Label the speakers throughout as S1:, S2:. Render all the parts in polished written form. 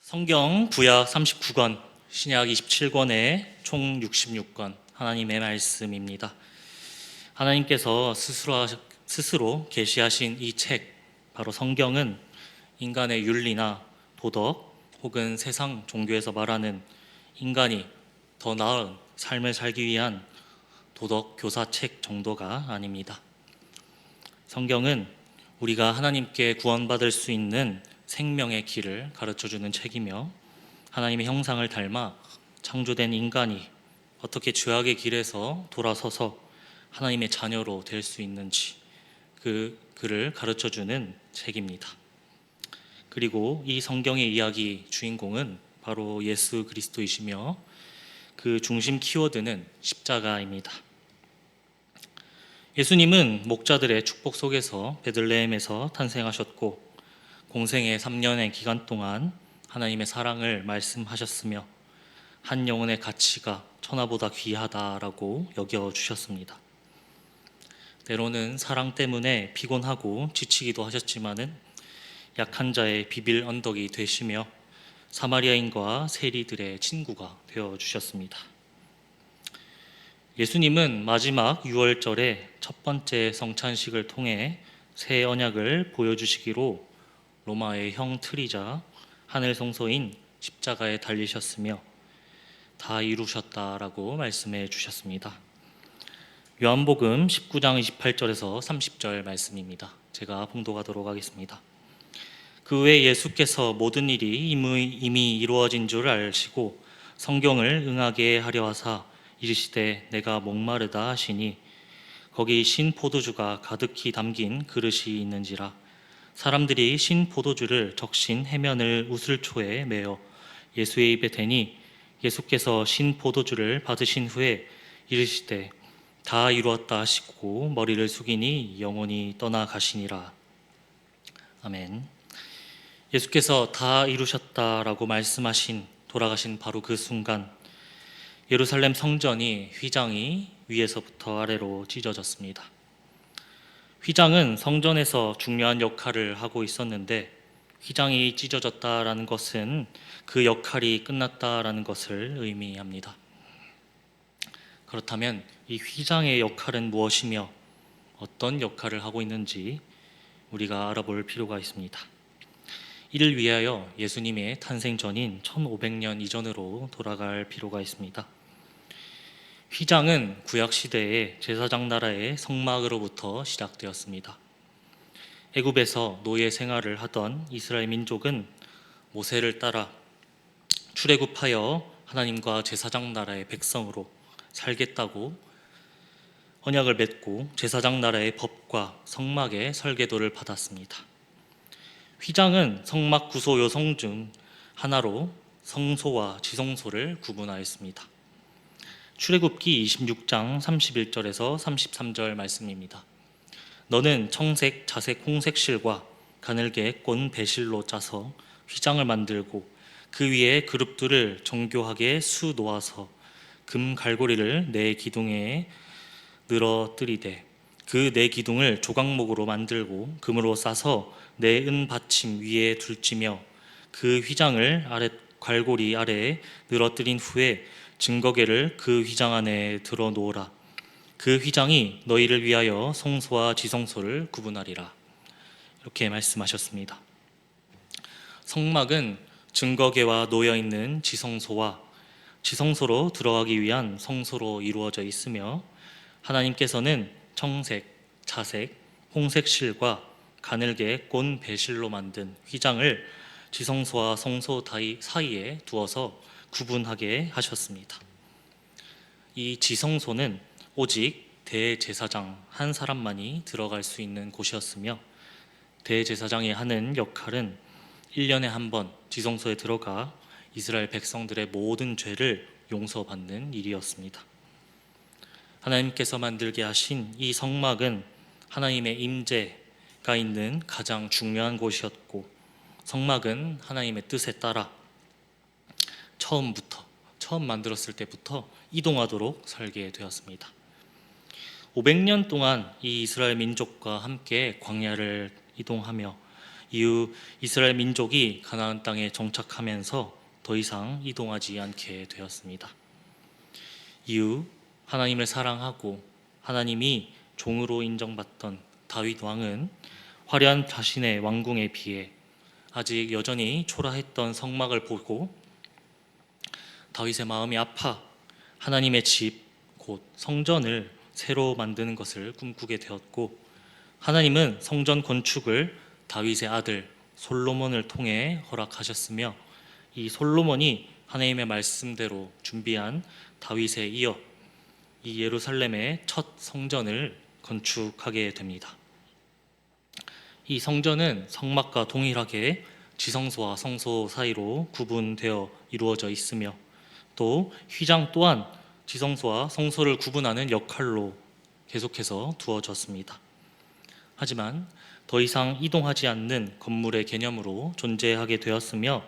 S1: 성경 구약 39권, 신약 27권에 총 66권 하나님의 말씀입니다. 하나님께서 스스로 계시하신 이 책, 바로 성경은 인간의 윤리나 도덕 혹은 세상 종교에서 말하는 인간이 더 나은 삶을 살기 위한 도덕 교사책 정도가 아닙니다. 성경은 우리가 하나님께 구원받을 수 있는 생명의 길을 가르쳐주는 책이며, 하나님의 형상을 닮아 창조된 인간이 어떻게 죄악의 길에서 돌아서서 하나님의 자녀로 될 수 있는지 그 글을 가르쳐주는 책입니다. 그리고 이 성경의 이야기 주인공은 바로 예수 그리스도이시며, 그 중심 키워드는 십자가입니다. 예수님은 목자들의 축복 속에서 베들레헴에서 탄생하셨고, 공생의 3년의 기간 동안 하나님의 사랑을 말씀하셨으며, 한 영혼의 가치가 천하보다 귀하다라고 여겨주셨습니다. 때로는 사랑 때문에 피곤하고 지치기도 하셨지만은 약한 자의 비빌 언덕이 되시며 사마리아인과 세리들의 친구가 되어주셨습니다. 예수님은 마지막 유월절에 첫 번째 성찬식을 통해 새 언약을 보여주시기로 로마의 형 트리자 하늘 성소인 십자가에 달리셨으며 다 이루셨다라고 말씀해 주셨습니다. 요한복음 19장 28절에서 30절 말씀입니다. 제가 봉독하도록 하겠습니다. 그 후에 예수께서 모든 일이 이미 이루어진 줄 아시고 성경을 응하게 하려 하사 이르시되 내가 목마르다 하시니 거기 신 포도주가 가득히 담긴 그릇이 있는지라. 사람들이 신 포도주를 적신 해면을 우슬초에 메어 예수의 입에 대니 예수께서 신 포도주를 받으신 후에 이르시되 다 이루었다 하시고 머리를 숙이니 영원히 떠나가시니라. 아멘. 예수께서 다 이루셨다라고 말씀하신 돌아가신 바로 그 순간, 예루살렘 성전이 휘장이 위에서부터 아래로 찢어졌습니다. 휘장은 성전에서 중요한 역할을 하고 있었는데, 휘장이 찢어졌다라는 것은 그 역할이 끝났다라는 것을 의미합니다. 그렇다면 이 휘장의 역할은 무엇이며 어떤 역할을 하고 있는지 우리가 알아볼 필요가 있습니다. 이를 위하여 예수님의 탄생 전인 1500년 이전으로 돌아갈 필요가 있습니다. 휘장은 구약시대의 제사장 나라의 성막으로부터 시작되었습니다. 애굽에서 노예 생활을 하던 이스라엘 민족은 모세를 따라 출애굽하여 하나님과 제사장 나라의 백성으로 살겠다고 언약을 맺고 제사장 나라의 법과 성막의 설계도를 받았습니다. 휘장은 성막 구소 요성 중 하나로 성소와 지성소를 구분하였습니다. 출애굽기 26장 31절에서 33절 말씀입니다. 너는 청색, 자색, 홍색 실과 가늘게 꼰 배실로 짜서 휘장을 만들고 그 위에 그룹들을 정교하게 수 놓아서 금 갈고리를 네 기둥에 늘어뜨리되 그 네 기둥을 조각목으로 만들고 금으로 싸서 네 은 받침 위에 둘지며 그 휘장을 갈고리 아래에 늘어뜨린 후에 증거계를 그 휘장 안에 들어 놓으라. 그 휘장이 너희를 위하여 성소와 지성소를 구분하리라. 이렇게 말씀하셨습니다. 성막은 증거계와 놓여있는 지성소와 지성소로 들어가기 위한 성소로 이루어져 있으며, 하나님께서는 청색, 자색, 홍색 실과 가늘게 꼰 배실로 만든 휘장을 지성소와 성소 사이에 두어서 구분하게 하셨습니다. 이 지성소는 오직 대제사장 한 사람만이 들어갈 수 있는 곳이었으며, 대제사장이 하는 역할은 1년에 한 번 지성소에 들어가 이스라엘 백성들의 모든 죄를 용서받는 일이었습니다. 하나님께서 만들게 하신 이 성막은 하나님의 임재가 있는 가장 중요한 곳이었고, 성막은 하나님의 뜻에 따라 처음 만들었을 때부터 이동하도록 설계되었습니다. 500년 동안 이 이스라엘 민족과 함께 광야를 이동하며 이후 이스라엘 민족이 가나안 땅에 정착하면서 더 이상 이동하지 않게 되었습니다. 이후 하나님을 사랑하고 하나님이 종으로 인정받던 다윗 왕은 화려한 자신의 왕궁에 비해 아직 여전히 초라했던 성막을 보고 다윗의 마음이 아파 하나님의 집, 곧 성전을 새로 만드는 것을 꿈꾸게 되었고, 하나님은 성전 건축을 다윗의 아들 솔로몬을 통해 허락하셨으며, 이 솔로몬이 하나님의 말씀대로 준비한 다윗에 이어 이 예루살렘의 첫 성전을 건축하게 됩니다. 이 성전은 성막과 동일하게 지성소와 성소 사이로 구분되어 이루어져 있으며, 또 휘장 또한 지성소와 성소를 구분하는 역할로 계속해서 두어졌습니다. 하지만 더 이상 이동하지 않는 건물의 개념으로 존재하게 되었으며,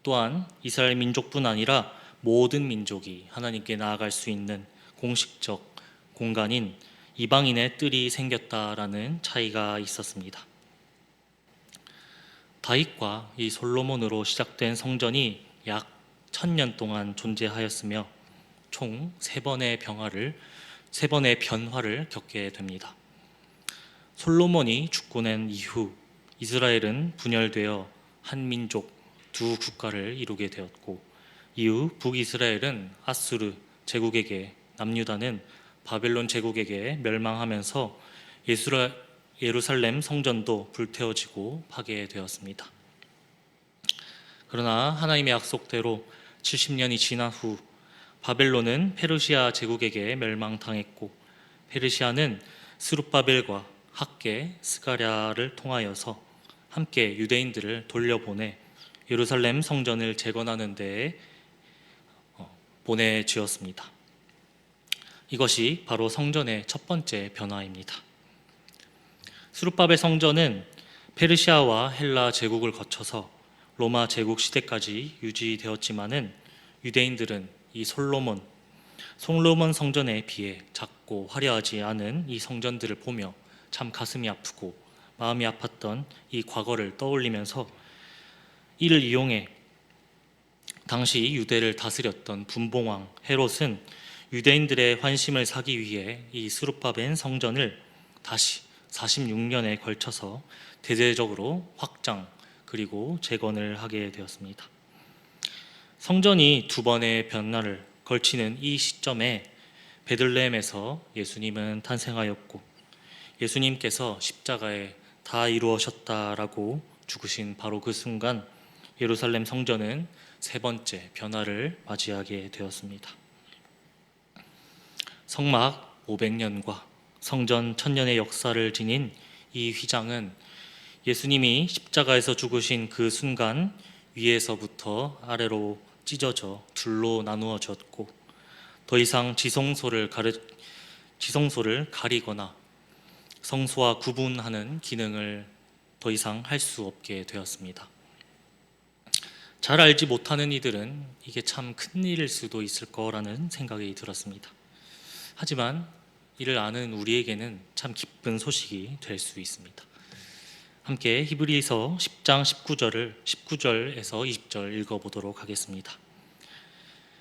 S1: 또한 이스라엘 민족뿐 아니라 모든 민족이 하나님께 나아갈 수 있는 공식적 공간인 이방인의 뜰이 생겼다라는 차이가 있었습니다. 다윗과 이 솔로몬으로 시작된 성전이 약 1000년 동안 존재하였으며 총 3번의 변화를 겪게 됩니다. 솔로몬이 죽고 난 이후 이스라엘은 분열되어 한 민족, 두 국가를 이루게 되었고, 이후 북이스라엘은 아수르 제국에게, 남유다는 바벨론 제국에게 멸망하면서 예루살렘 성전도 불태워지고 파괴되었습니다. 그러나 하나님의 약속대로 70년이 지난 후 바벨론은 페르시아 제국에게 멸망당했고, 페르시아는 스룹바벨과 학개, 스가랴를 통하여서 함께 유대인들을 돌려보내 예루살렘 성전을 재건하는 데에 보내지었습니다. 이것이 바로 성전의 첫 번째 변화입니다. 스룹바벨 성전은 페르시아와 헬라 제국을 거쳐서 로마 제국 시대까지 유지되었지만은 유대인들은 이 솔로몬 성전에 비해 작고 화려하지 않은 이 성전들을 보며 참 가슴이 아프고 마음이 아팠던 이 과거를 떠올리면서 이를 이용해 당시 유대를 다스렸던 분봉왕 헤롯은 유대인들의 환심을 사기 위해 이 스룹바벨 성전을 다시 46년에 걸쳐서 대대적으로 확장 그리고 재건을 하게 되었습니다. 성전이 2번의 변화를 걸치는 이 시점에 베들레헴에서 예수님은 탄생하였고, 예수님께서 십자가에 다 이루어졌다라고 죽으신 바로 그 순간 예루살렘 성전은 3번째 변화를 맞이하게 되었습니다. 성막 500년과 성전 1000년의 역사를 지닌 이 휘장은 예수님이 십자가에서 죽으신 그 순간 위에서부터 아래로 찢어져 둘로 나누어졌고, 더 이상 지성소를 가리거나 성소와 구분하는 기능을 더 이상 할 수 없게 되었습니다. 잘 알지 못하는 이들은 이게 참 큰일일 수도 있을 거라는 생각이 들었습니다. 하지만 이를 아는 우리에게는 참 기쁜 소식이 될 수 있습니다. 함께 히브리서 10장 19절에서 20절 읽어보도록 하겠습니다.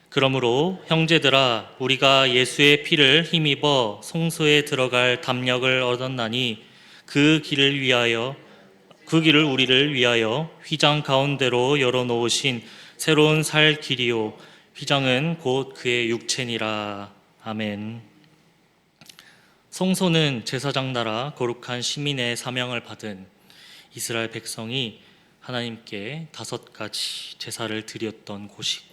S1: 그러므로 형제들아, 우리가 예수의 피를 힘입어 성소에 들어갈 담력을 얻었나니 그 길을 우리를 위하여 휘장 가운데로 열어놓으신 새로운 살 길이요, 휘장은 곧 그의 육체니라. 아멘. 성소는 제사장 나라 거룩한 시민의 사명을 받은 이스라엘 백성이 하나님께 5가지 제사를 드렸던 곳이고,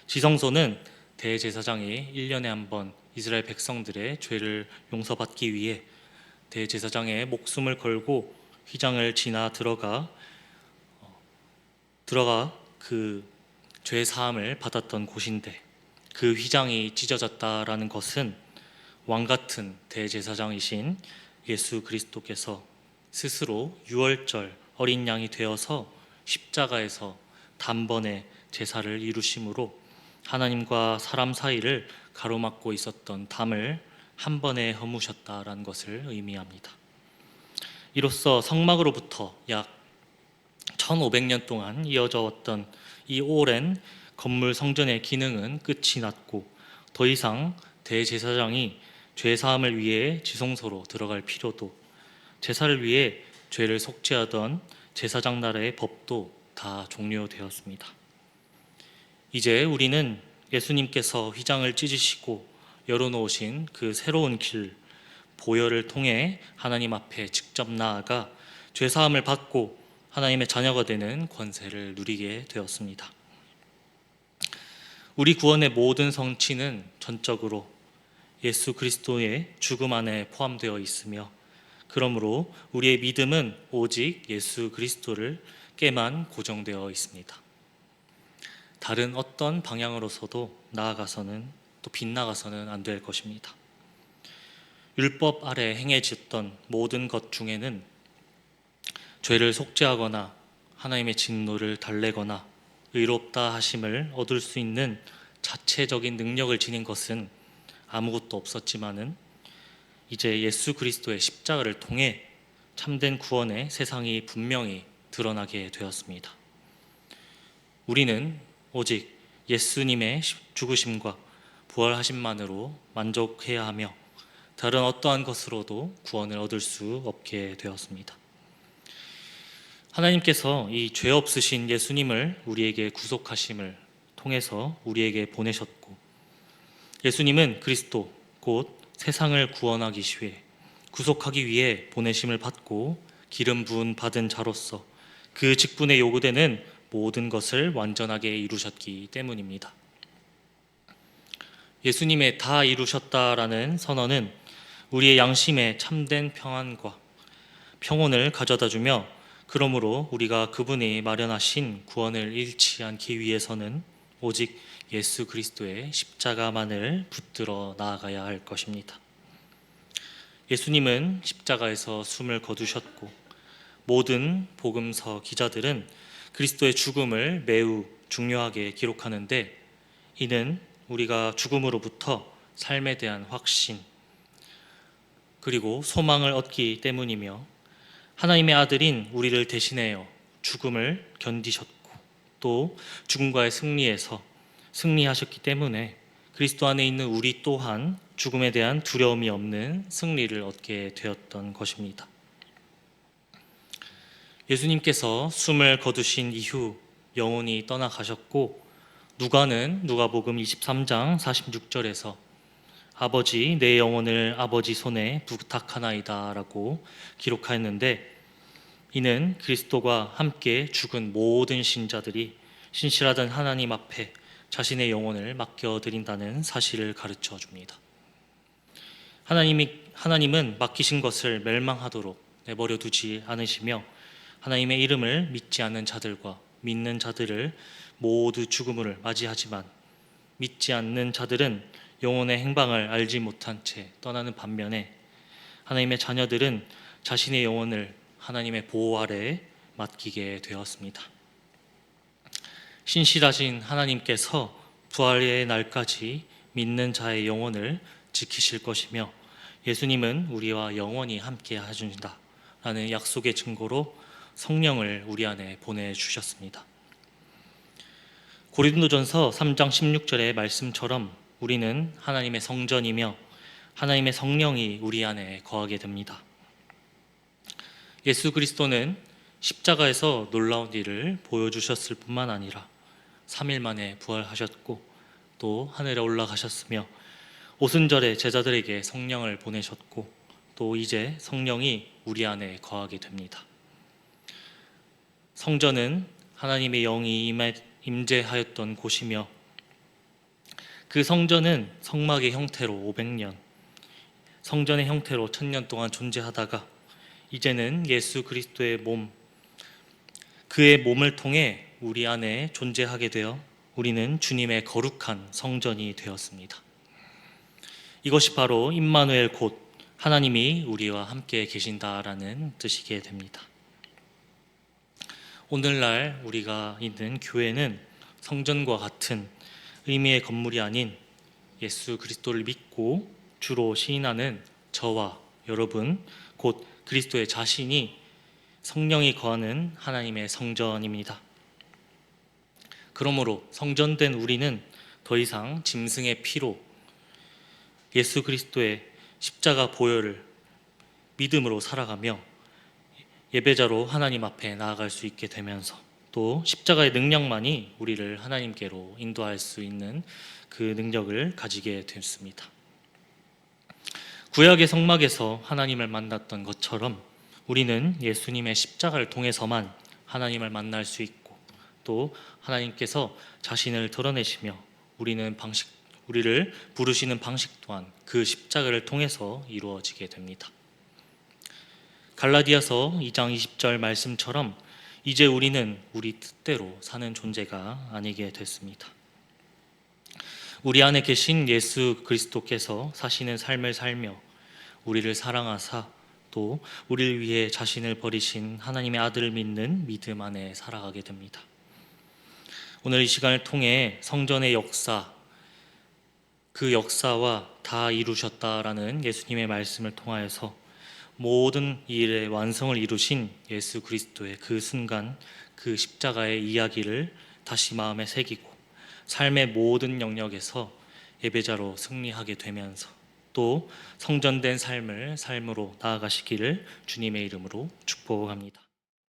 S1: 지성소는 대제사장이 1년에 한 번 이스라엘 백성들의 죄를 용서받기 위해 대제사장의 목숨을 걸고 휘장을 지나 들어가 그 죄 사함을 받았던 곳인데, 그 휘장이 찢어졌다라는 것은 왕같은 대제사장이신 예수 그리스도께서 스스로 유월절 어린 양이 되어서 십자가에서 단번에 제사를 이루심으로 하나님과 사람 사이를 가로막고 있었던 담을 한 번에 허무셨다라는 것을 의미합니다. 이로써 성막으로부터 약 1500년 동안 이어져 왔던 이 오랜 건물 성전의 기능은 끝이 났고 더 이상 대제사장이 죄 사함을 위해 지성소로 들어갈 필요도, 제사를 위해 죄를 속죄하던 제사장 나라의 법도 다 종료되었습니다. 이제 우리는 예수님께서 휘장을 찢으시고 열어놓으신 그 새로운 길, 보혈을 통해 하나님 앞에 직접 나아가 죄 사함을 받고 하나님의 자녀가 되는 권세를 누리게 되었습니다. 우리 구원의 모든 성취는 전적으로 예수 그리스도의 죽음 안에 포함되어 있으며, 그러므로 우리의 믿음은 오직 예수 그리스도를께만 고정되어 있습니다. 다른 어떤 방향으로서도 나아가서는 또 빗나가서는 안 될 것입니다. 율법 아래 행해졌던 모든 것 중에는 죄를 속죄하거나 하나님의 진노를 달래거나 의롭다 하심을 얻을 수 있는 자체적인 능력을 지닌 것은 아무것도 없었지만은 이제 예수 그리스도의 십자가를 통해 참된 구원의 세상이 분명히 드러나게 되었습니다. 우리는 오직 예수님의 죽으심과 부활하심만으로 만족해야 하며 다른 어떠한 것으로도 구원을 얻을 수 없게 되었습니다. 하나님께서 이 죄 없으신 예수님을 우리에게 구속하심을 통해서 우리에게 보내셨고, 예수님은 그리스도 곧 세상을 구원하기 위해 구속하기 위해 보내심을 받고 기름 부은 받은 자로서 그 직분에 요구되는 모든 것을 완전하게 이루셨기 때문입니다. 예수님의 다 이루셨다라는 선언은 우리의 양심에 참된 평안과 평온을 가져다 주며, 그러므로 우리가 그분이 마련하신 구원을 잃지 않기 위해서는 오직 예수 그리스도의 십자가만을 붙들어 나아가야 할 것입니다. 예수님은 십자가에서 숨을 거두셨고 모든 복음서 기자들은 그리스도의 죽음을 매우 중요하게 기록하는데, 이는 우리가 죽음으로부터 삶에 대한 확신 그리고 소망을 얻기 때문이며, 하나님의 아들인 우리를 대신하여 죽음을 견디셨고 또 죽음과의 승리에서 승리하셨기 때문에 그리스도 안에 있는 우리 또한 죽음에 대한 두려움이 없는 승리를 얻게 되었던 것입니다. 예수님께서 숨을 거두신 이후 영혼이 떠나가셨고, 누가는 누가복음 23장 46절에서 아버지 내 영혼을 아버지 손에 부탁하나이다 라고 기록하였는데, 이는 그리스도가 함께 죽은 모든 신자들이 신실하던 하나님 앞에 자신의 영혼을 맡겨드린다는 사실을 가르쳐 줍니다. 하나님은 맡기신 것을 멸망하도록 내버려 두지 않으시며, 하나님의 이름을 믿지 않는 자들과 믿는 자들을 모두 죽음을 맞이하지만, 믿지 않는 자들은 영혼의 행방을 알지 못한 채 떠나는 반면에 하나님의 자녀들은 자신의 영혼을 하나님의 보호 아래에 맡기게 되었습니다. 신실하신 하나님께서 부활의 날까지 믿는 자의 영혼을 지키실 것이며, 예수님은 우리와 영원히 함께 하신다라는 약속의 증거로 성령을 우리 안에 보내주셨습니다. 고린도전서 3장 16절의 말씀처럼 우리는 하나님의 성전이며 하나님의 성령이 우리 안에 거하게 됩니다. 예수 그리스도는 십자가에서 놀라운 일을 보여주셨을 뿐만 아니라 3일 만에 부활하셨고 또 하늘에 올라가셨으며 오순절에 제자들에게 성령을 보내셨고 또 이제 성령이 우리 안에 거하게 됩니다. 성전은 하나님의 영이 임재하였던 곳이며, 그 성전은 성막의 형태로 500년, 성전의 형태로 1000년 동안 존재하다가 이제는 예수 그리스도의 몸, 그의 몸을 통해 우리 안에 존재하게 되어 우리는 주님의 거룩한 성전이 되었습니다. 이것이 바로 임마누엘 곧 하나님이 우리와 함께 계신다라는 뜻이게 됩니다. 오늘날 우리가 있는 교회는 성전과 같은 의미의 건물이 아닌 예수 그리스도를 믿고 주로 시인하는 저와 여러분 곧 그리스도의 자신이 성령이 거하는 하나님의 성전입니다. 그러므로 성전된 우리는 더 이상 짐승의 피로 예수 그리스도의 십자가 보혈을 믿음으로 살아가며 예배자로 하나님 앞에 나아갈 수 있게 되면서 또 십자가의 능력만이 우리를 하나님께로 인도할 수 있는 그 능력을 가지게 됐습니다. 구약의 성막에서 하나님을 만났던 것처럼 우리는 예수님의 십자가를 통해서만 하나님을 만날 수 있고 또 하나님께서 자신을 드러내시며 우리를 부르시는 방식 또한 그 십자가를 통해서 이루어지게 됩니다. 갈라디아서 2장 20절 말씀처럼 이제 우리는 우리 뜻대로 사는 존재가 아니게 됐습니다. 우리 안에 계신 예수 그리스도께서 사시는 삶을 살며 우리를 사랑하사 또 우리를 위해 자신을 버리신 하나님의 아들을 믿는 믿음 안에 살아가게 됩니다. 오늘 이 시간을 통해 성전의 역사, 그 역사와 다 이루셨다라는 예수님의 말씀을 통하여서 모든 일의 완성을 이루신 예수 그리스도의 그 순간, 그 십자가의 이야기를 다시 마음에 새기고 삶의 모든 영역에서 예배자로 승리하게 되면서 또 성전된 삶으로 나아가시기를 주님의 이름으로 축복합니다.